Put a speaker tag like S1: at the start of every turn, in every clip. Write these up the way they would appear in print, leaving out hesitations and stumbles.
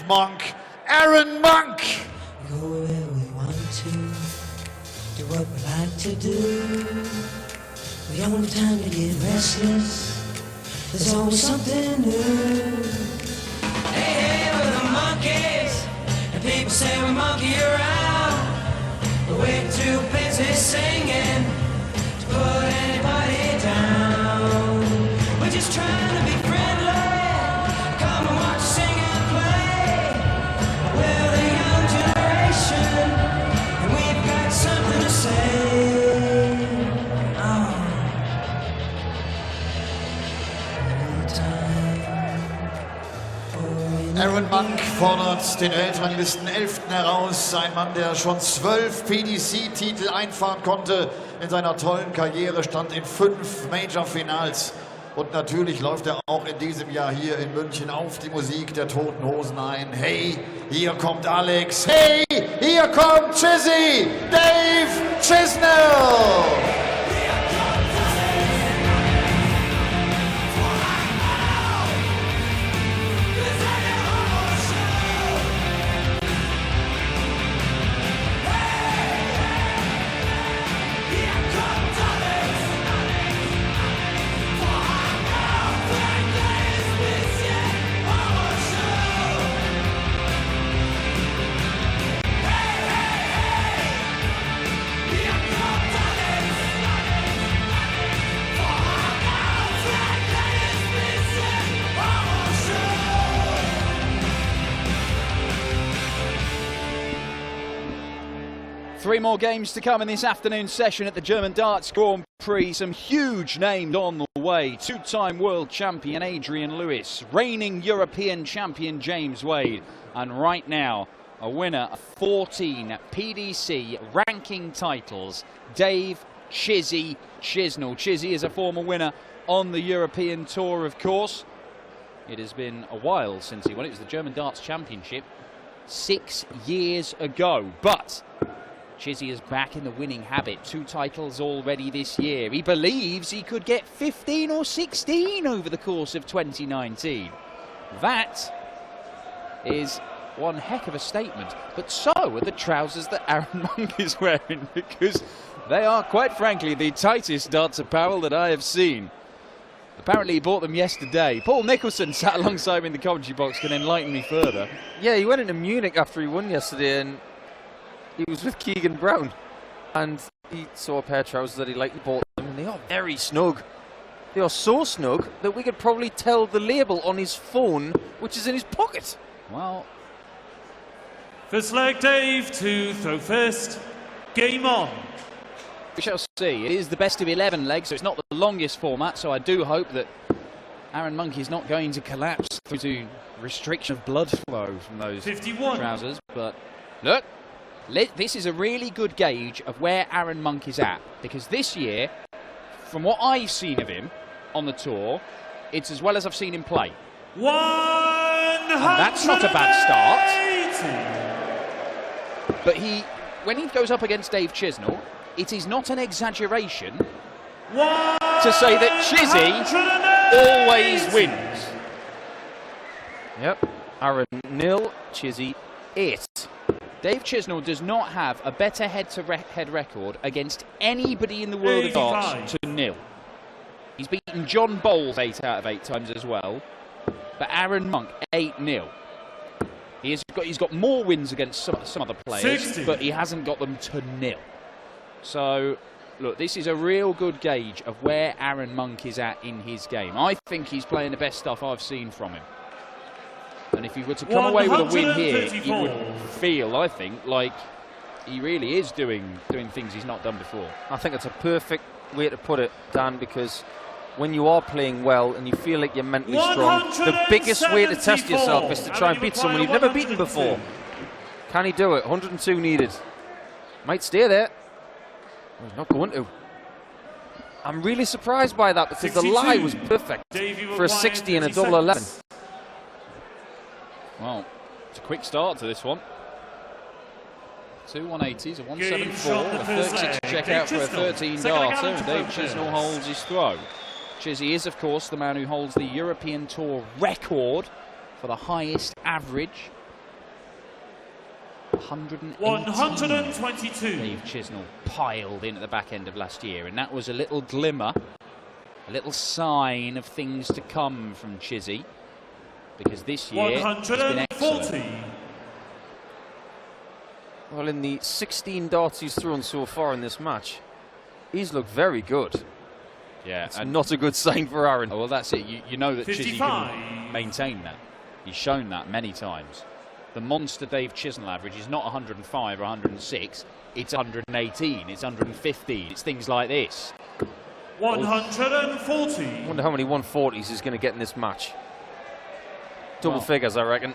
S1: Monk, Aaron Monk.
S2: Go where we want to, do what we like to do. We don't have time to get restless, there's always something new. Hey, hey, we're the monkeys, and people say we monkey around. We're way too busy singing to put anybody down. We're just trying to be friendly, come and watch us sing and play. We're the young generation, and we've got something to say. Oh.
S1: Aaron Monk fordert den Weltranglisten 11. heraus. Ein Mann, der schon 12 PDC-Titel einfahren konnte in seiner tollen Karriere, stand in 5 Major-Finals. Und natürlich läuft er auch in diesem Jahr hier in München auf die Musik der Toten Hosen ein. Hey, hier kommt Alex. Hey, hier kommt Chizzy, Dave Chisnall.
S3: Three more games to come in this afternoon session at the German Darts Grand Prix. Some huge names on the way. Two-time world champion Adrian Lewis, reigning European champion James Wade, and right now a winner of 14 PDC ranking titles, Dave Chizzy Chisnall. Chizzy is a former winner on the European Tour, of course. It has been a while since he won. It was the German Darts Championship 6 years ago, but Chizzy is back in the winning habit. 2 titles already this year. He believes he could get 15 or 16 over the course of 2019. That is one heck of a statement. But so are the trousers that Aaron Monk is wearing, because they are, quite frankly, the tightest darts apparel that I have seen. Apparently he bought them yesterday. Paul Nicholson sat alongside me in the commentary box, can enlighten me further.
S4: Yeah, he went into Munich after he won yesterday, and he was with Keegan Brown, and he saw a pair of trousers that he liked. He bought them, and they are very snug. They are so snug that we could probably tell the label on his phone, which is in his pocket.
S3: Well,
S5: first leg, Dave, to throw first. Game on.
S3: We shall see. It is the best of 11 legs, so it's not the longest format, so I do hope that Aaron Monk is not going to collapse due to restriction of blood flow from those
S5: 51
S3: trousers. But look, this is a really good gauge of where Aaron Monk is at, because this year, from what I've seen of him on the tour, it's as well as I've seen him play.
S5: 180.
S3: And that's not a bad start. But when he goes up against Dave Chisnall, it is not an exaggeration to say that Chizzy always wins.
S4: Yep, Aaron 0, Chizzy 8.
S3: Dave Chisnall does not have a better head-to-head record against anybody in the world of darts to nil. He's beaten John Bowles 8 out of 8 times as well, but Aaron Monk 8-0. He's got more wins against some other players,
S5: 60.
S3: but he hasn't got them to nil. So, look, this is a real good gauge of where Aaron Monk is at in his game. I think he's playing the best stuff I've seen from him. And if he were to come away with a win here, he would feel, I think, like he really is doing things he's not done before.
S4: I think it's a perfect way to put it, Dan, because when you are playing well and you feel like you're mentally strong, the biggest way to test yourself is to try and beat someone you've never beaten before. Can he do it? 102 needed. Might stay there. Well, he's not going to. I'm really surprised by that, because 62. The lie was perfect for a 60 and a double 11.
S3: Well, it's a quick start to this one. 2 180s, a 174, a 36 check out for a 13 darter, and Dave Chisnall holds his throw. Chizzy is, of course, the man who holds the European Tour record for the highest average
S5: 122.
S3: Dave Chisnall piled in at the back end of last year, and that was a little glimmer, a little sign of things to come from Chizzy, because this year it's been excellent.
S4: Well, in the 16 darts he's thrown so far in this match, he's looked very good.
S3: Yeah,
S4: it's not a good sign for Aaron.
S3: Oh, well, that's it. You know that
S5: 55.
S3: Chizzy can maintain that. He's shown that many times. The monster Dave Chisnall average is not 105 or 106. It's 118. It's 115. It's things like this.
S5: 140.
S4: I wonder how many 140s he's going to get in this match. Double figures, I reckon.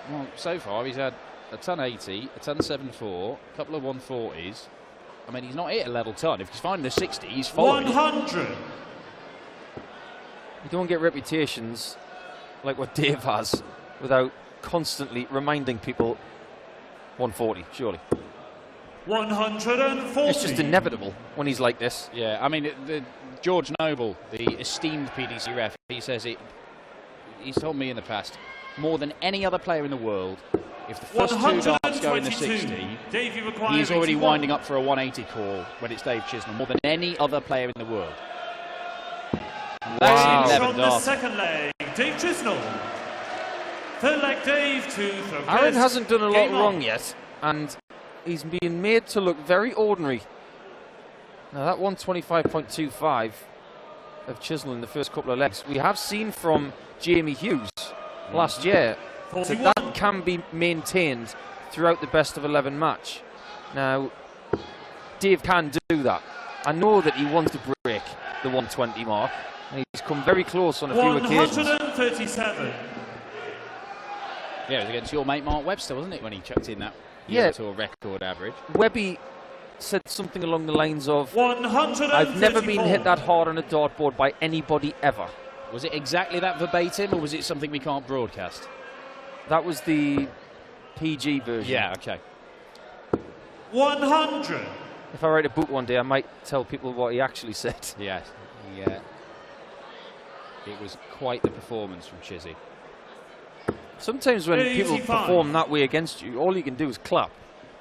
S3: Well, so far he's had a ton 80, a ton 74, a couple of 140s. I mean, he's not hit a level ton. If he's finding the 60, he's following
S5: 100.
S4: You don't get reputations like what Dave has without constantly reminding people 140, surely.
S5: 140.
S4: It's just inevitable when he's like this.
S3: Yeah, I mean, George Noble, the esteemed PDC ref, he says it. He's told me in the past, more than any other player in the world, if the first two darts go in the 60, he's already winding up for a 180 call when it's Dave Chisnall, more than any other player in the world.
S5: That's 11 darts. The second leg, Dave Chisnall. Third leg, Dave to throw.
S4: Aaron hasn't done a lot wrong yet, and he's being made to look very ordinary. Now that 125.25 of Chisnall in the first couple of legs, we have seen from Jamie Hughes last year that can be maintained throughout the best of 11 match. Now, Dave can do that. I know that he wants to break the 120 mark, and he's come very close on a few occasions.
S5: 137.
S3: Yeah, it was against your mate Mark Webster, wasn't it, when he chucked in that tour record average?
S4: Webby said something along the lines of,
S5: 134.
S4: I've never been hit that hard on a dartboard by anybody ever.
S3: Was it exactly that verbatim, or was it something we can't broadcast?
S4: That was the PG version.
S3: Yeah, okay.
S5: 100.
S4: If I write a book one day, I might tell people what he actually said.
S3: Yes, yeah. It was quite the performance from Chizzy.
S4: Sometimes when people perform that way against you, all you can do is clap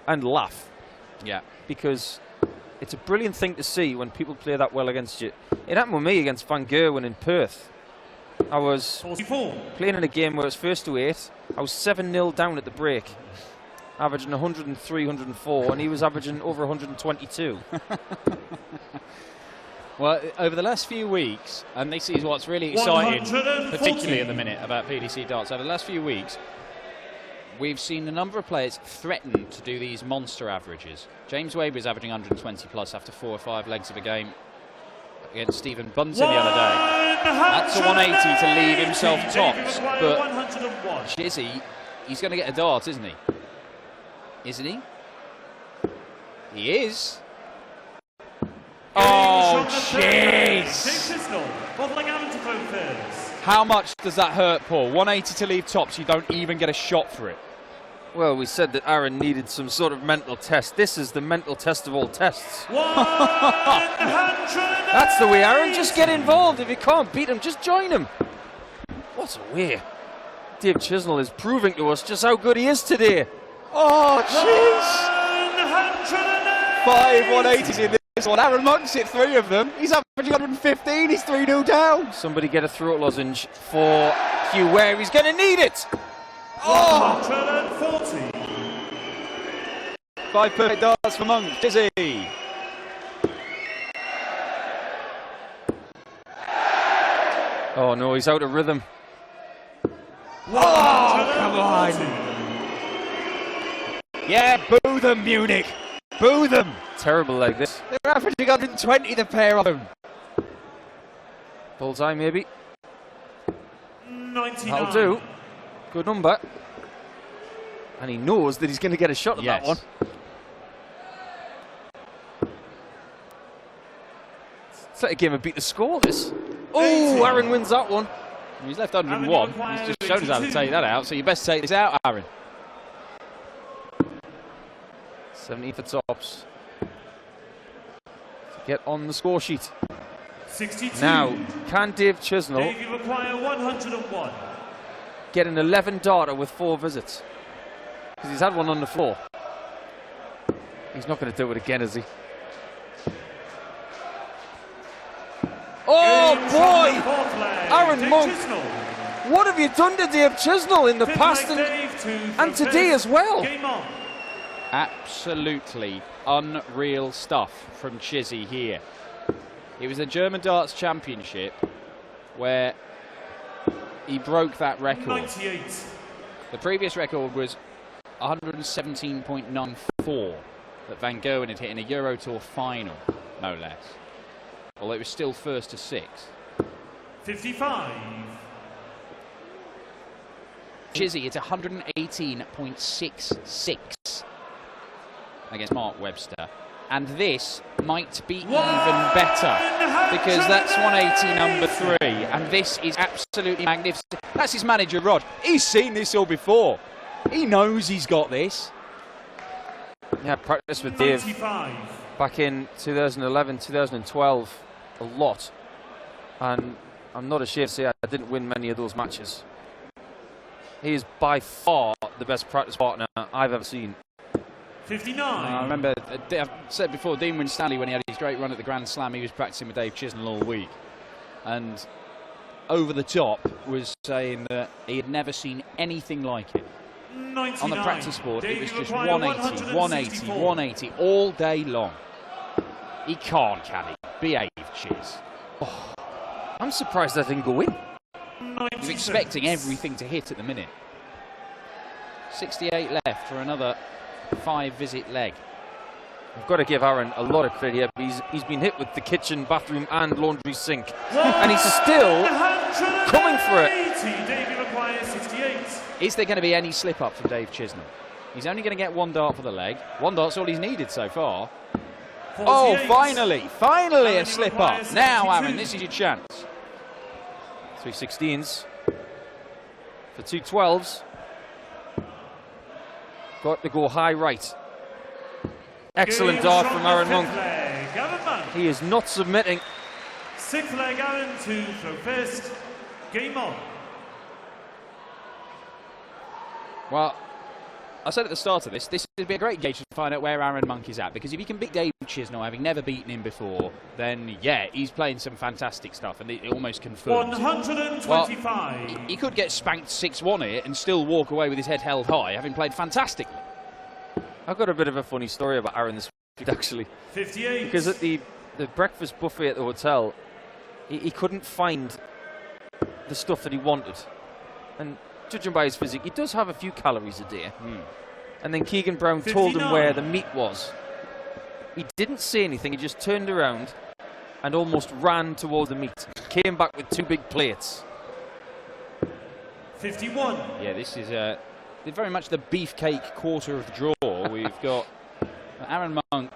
S4: and laugh.
S3: Yeah.
S4: Because it's a brilliant thing to see when people play that well against you. It happened with me against Van Gerwen in Perth. I was
S5: 44.
S4: Playing in a game where it was first to 8. I was 7-0 down at the break, averaging 103, 104, and he was averaging over 122.
S3: Well, over the last few weeks, and this is what's really exciting, particularly at the minute, about PDC darts, over the last few weeks, we've seen a number of players threaten to do these monster averages. James Wade was averaging 120 plus after 4 or 5 legs of a game against Stephen Bunton the other day. That's a 180 to leave himself tops, but Chizzy, he's going to get a dart, isn't he? Isn't he? He is. Oh, jeez! How much does that hurt, Paul? 180 to leave tops, you don't even get a shot for it.
S4: Well, we said that Aaron needed some sort of mental test. This is the mental test of all tests. That's the way, Aaron. Just get involved. If you can't beat him, just join him. What a way. Dave Chisnall is proving to us just how good he is today.
S3: Oh, jeez! 5 180s in this one. Aaron Monk's hit 3 of them. He's averaging 115. He's 3-0 down.
S4: Somebody get a throat lozenge for Hugh Ware. He's going to need it.
S3: Oh! 5 perfect darts for Monk. Chizzy.
S4: Oh no, he's out of rhythm.
S3: Oh, come on. Yeah, boo them, Munich. Boo them.
S4: Terrible like this.
S3: They're averaging 120, the pair of them.
S4: Bullseye, maybe.
S5: 99.
S4: That'll do. Good number. And he knows that he's going to get a shot at that one. It's like a game of beat the score, this. Oh, Aaron wins that one.
S3: He's left 101. He's just shown us how to take that out, so you best take this out, Aaron.
S4: 70 for tops. To get on the score sheet.
S5: 62.
S4: Now, can Dave Chisnall
S5: Dave, you require 101.
S4: get an 11 darter with 4 visits? Because he's had one on the floor. He's not going to do it again, is he? Oh boy! Aaron Monk! What have you done to Dave Chisnall in the past and today as well?
S3: Absolutely unreal stuff from Chizzy here. It was the German Darts Championship where he broke that record.
S5: 98.
S3: The previous record was 117.94 that Van Gerwen had hit in a Euro Tour final, no less. Although it was still first to 6.
S5: 55.
S3: Chizzy, it's 118.66 against Mark Webster. And this might be even better because that's 180 number 3. And this is absolutely magnificent. That's his manager, Rod. He's seen this all before. He knows he's got this.
S4: Yeah, practiced with Dave
S5: 95.
S4: back in 2011, 2012 a lot. And I'm not ashamed to say I didn't win many of those matches. He is by far the best practice partner I've ever seen.
S5: 59.
S3: I remember, I've said before, Dean Winstanley, when he had his great run at the Grand Slam, he was practicing with Dave Chisnall all week. And over the top was saying that he had never seen anything like it.
S5: 99.
S3: On the practice board, it was just 180, 180,
S5: 164.
S3: 180 all day long. He can't, can he? Behave, Chiz.
S4: Oh, I'm surprised that didn't go in.
S3: He's expecting everything to hit at the minute. 68 left for another 5-visit leg.
S4: I've got to give Aaron a lot of credit here. He's been hit with the kitchen, bathroom and laundry sink. And he's still coming for it.
S5: Davey requires 68.
S3: Is there going to be any slip-up from Dave Chisnall? He's only going to get 1 dart for the leg. 1 dart's all he's needed so far.
S5: 48.
S3: Oh, finally a slip-up. Now, Aaron, this is your chance.
S4: 3 16s for 2 12s. Got to go high right. Excellent dart from Aaron Monk. He is not submitting.
S5: 6th leg, Aaron to throw first. Game on.
S3: Well, I said at the start of this would be a great gauge to find out where Aaron Monk is at, because if he can beat Dave Chisnall, having never beaten him before, then yeah, he's playing some fantastic stuff, and it almost confirms
S5: 125.
S3: Well, he could get spanked 6-1 here and still walk away with his head held high, having played fantastically.
S4: I've got a bit of a funny story about Aaron this week, actually.
S5: 58.
S4: Because at the breakfast buffet at the hotel, he couldn't find the stuff that he wanted. And judging by his physique, he does have a few calories a day. And then Keegan Brown told him where the meat was. He didn't say anything, he just turned around and almost ran towards the meat. Came back with 2 big plates.
S5: 51.
S3: Yeah, this is very much the beefcake quarter of the draw. We've got Aaron Monk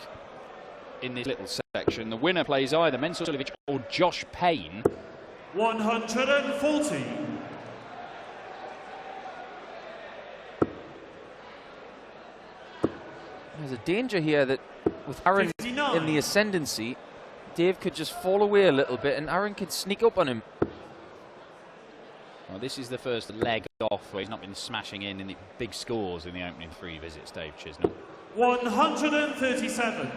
S3: in this little section. The winner plays either Mensur Suljovic or Josh Payne.
S5: 140.
S4: There's a danger here that with Aaron
S5: 59.
S4: in the ascendancy, Dave could just fall away a little bit and Aaron could sneak up on him.
S3: Well, this is the first leg off where he's not been smashing in the big scores in the opening 3 visits, Dave Chisnall.
S5: 137.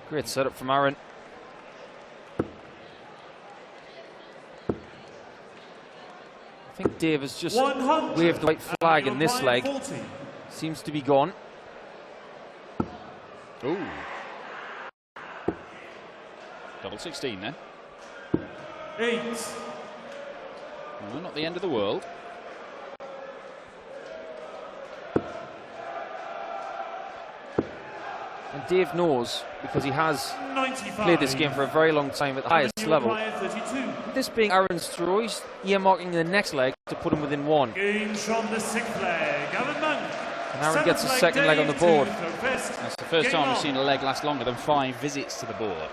S4: Great setup from Aaron. I think Dave has just
S5: 100.
S4: waved the white flag in this leg.
S5: 40.
S4: Seems to be gone.
S3: Ooh. Double 16 then.
S5: 8.
S3: Well, not the end of the world.
S4: And Dave knows, because he has
S5: 95.
S4: played this game for a very long time at the highest
S5: Avenue
S4: level.
S5: required 32.
S4: This being Aaron's throw, he's earmarking the next leg to put him within 1.
S5: Gains from the 6th leg. Aaron Monk.
S4: And Aaron gets a
S5: 7th
S4: second leg on the
S5: Dave
S4: board.
S5: to throw first.
S3: That's the first
S5: Game
S3: time we've
S5: on.
S3: seen a leg last longer than 5 visits to the board.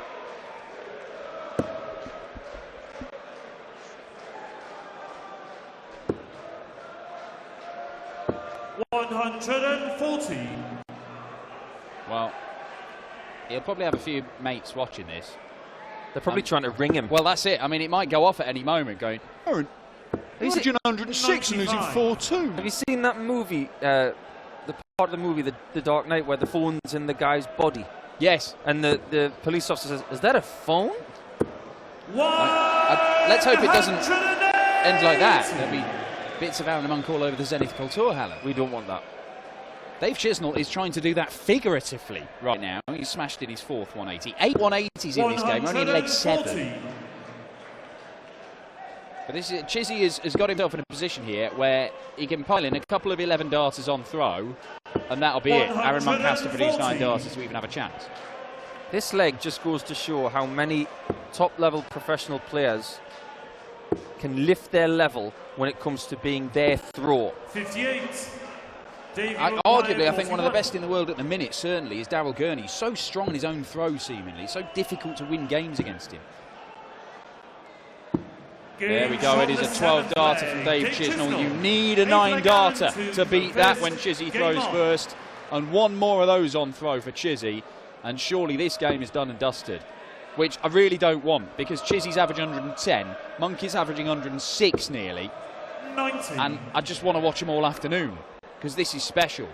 S5: $140.
S3: Well, he'll probably have a few mates watching this.
S4: They're probably trying to ring him.
S3: Well, that's it. I mean, it might go off at any moment going, Aaron,
S4: He's
S3: averaging 106 and losing 4-2.
S4: Have you seen that movie, The of the movie, The Dark Knight, where the phone's in the guy's body?
S3: Yes.
S4: And the police officer says, "Is that a phone?"
S3: Let's hope it doesn't end like that. There'll be bits of Aaron Monk all over the Zenith Culture, Helen.
S4: We don't want that.
S3: Dave Chisnall is trying to do that figuratively right now. He's smashed in his fourth 180. 8 180s in this game, only in leg 7. But Chizzy has got himself in a position here where he can pile in a couple of 11 darters on throw, and that'll be it. Aaron Monk has to produce 9 darters to even have a chance.
S4: This leg just goes to show how many top-level professional players can lift their level when it comes to being their throw.
S5: 58.
S3: Arguably, I think one of the best in the world at the minute, certainly, is Darryl Gurney. So strong in his own throw, seemingly. So difficult to win games against him. There we go, it is a 12 darter from Dave Chisnall. You need a 9 darter to beat that when Chizzy throws first. And one more of those on throw for Chizzy. And surely this game is done and dusted. Which I really don't want, because Chizzy's averaging 110, Monk is averaging 106 nearly.
S5: 90.
S3: And I just want to watch them all afternoon, because this is special.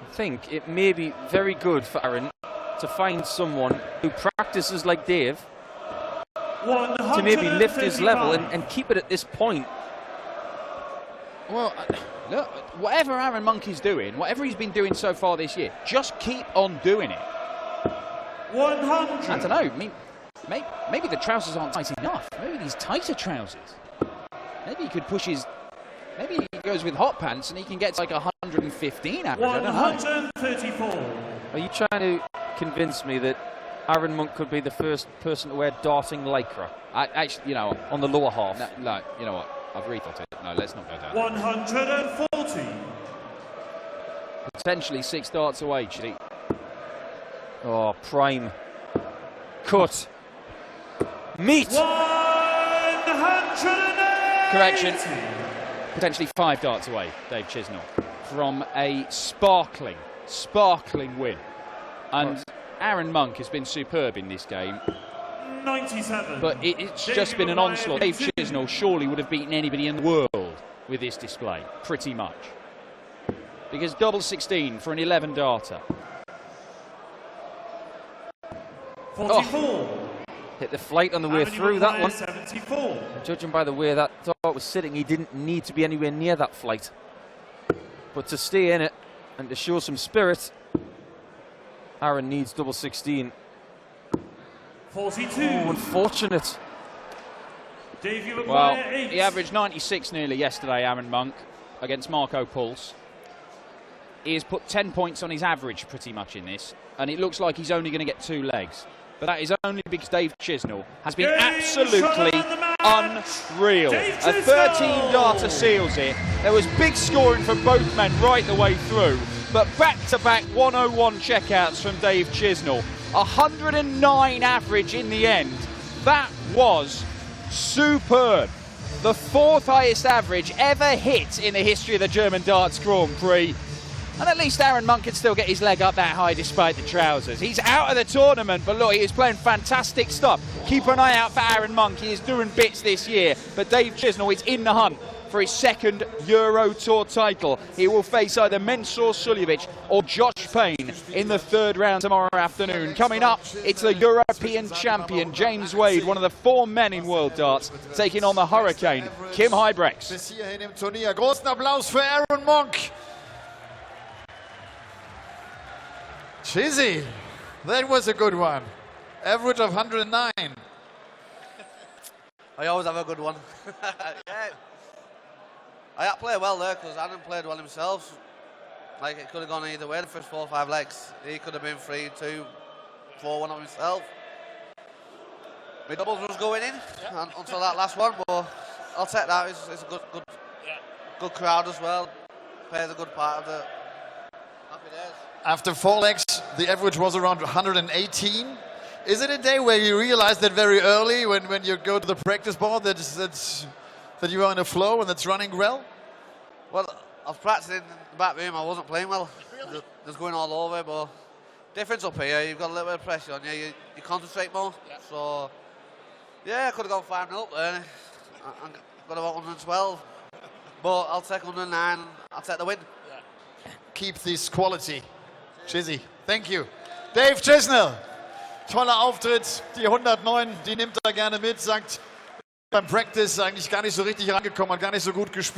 S4: I think it may be very good for Aaron to find someone who practices like Dave to maybe lift his level and keep it at this point.
S3: Well, look, whatever Aaron Monk is doing, whatever he's been doing so far this year, just keep on doing it.
S5: 100.
S3: I don't know, I mean, maybe the trousers aren't tight enough. Maybe these tighter trousers. Maybe he could push his... Maybe he goes with hot pants and he can get to like 115 average, I don't know.
S5: 134.
S4: Are you trying to convince me that Aaron Monk could be the first person to wear darting lycra?
S3: Actually, you know,
S4: on the lower half.
S3: No, you know what? I've rethought it. No, let's not go down.
S5: 140.
S3: Potentially 6 darts away, Chizzy.
S4: Oh, prime. Cut. Meet.
S5: 180.
S3: Correction. Potentially 5 darts away, Dave Chisnall, from a sparkling win. And Aaron Monk has been superb in this game.
S5: 97.
S3: But it's just been an onslaught. Dave Chisnall surely would have beaten anybody in the world with this display, pretty much. Because double 16 for an 11 darter.
S5: 44.
S4: Oh. Hit the flight on the way through that one.
S5: 74.
S4: Judging by the way that dart was sitting, he didn't need to be anywhere near that flight. But to stay in it and to show some spirit, Aaron needs double 16.
S5: 42.
S4: Oh, unfortunate.
S5: Dave, you
S3: Well,
S5: require 8.
S3: he averaged 96 nearly yesterday, Aaron Monk, against Marco Pulse. He has put 10 points on his average pretty much in this, and it looks like he's only going to get 2 legs. But that is only because Dave Chisnall has been absolutely unreal. A 13 darter seals it. There was big scoring from both men right the way through, but back-to-back 101 checkouts from Dave Chisnall. 109 average in the end. That was superb. The 4th highest average ever hit in the history of the German Darts Grand Prix. And at least Aaron Monk can still get his leg up that high despite the trousers. He's out of the tournament, but look, he is playing fantastic stuff. Keep an eye out for Aaron Monk. He is doing bits this year. But Dave Chisnall is in the hunt for his 2nd Euro Tour title. He will face either Mensur Suljovic or Josh Payne in the 3rd round tomorrow afternoon. Coming up, it's the European champion, James Wade, one of the 4 men in World Darts, taking on the Hurricane, Kim Huybrechts.
S1: Bis hierhin im Turnier. Großen Applaus für Aaron Monk. Chizzy, that was a good one. Average of 109.
S6: I always have a good one. Yeah. I played well there because Aaron played well himself. Like, it could have gone either way the first 4 or 5 legs. He could have been 3-2, 4-1 of himself. My doubles was going in until that last one, but I'll take that. It's a good crowd as well. Plays a good part of the happy days.
S1: After 4 legs, the average was around 118. Is it a day where you realize that very early when you go to the practice board that you are in a flow and that's running well?
S6: Well, I was practicing in the back room. I wasn't playing well. Really? Just going all over, but difference up here, you've got a little bit of pressure on you. You concentrate more. Yeah. So, yeah, I could have gone 5-0 up there. I got about 112. But I'll take 109. I'll take the win.
S1: keep this quality. Chizzy, thank you. Dave Chisnall, toller Auftritt. Die 109, die nimmt er gerne mit, sagt beim Practice eigentlich gar nicht so richtig rangekommen, hat gar nicht so gut gespielt.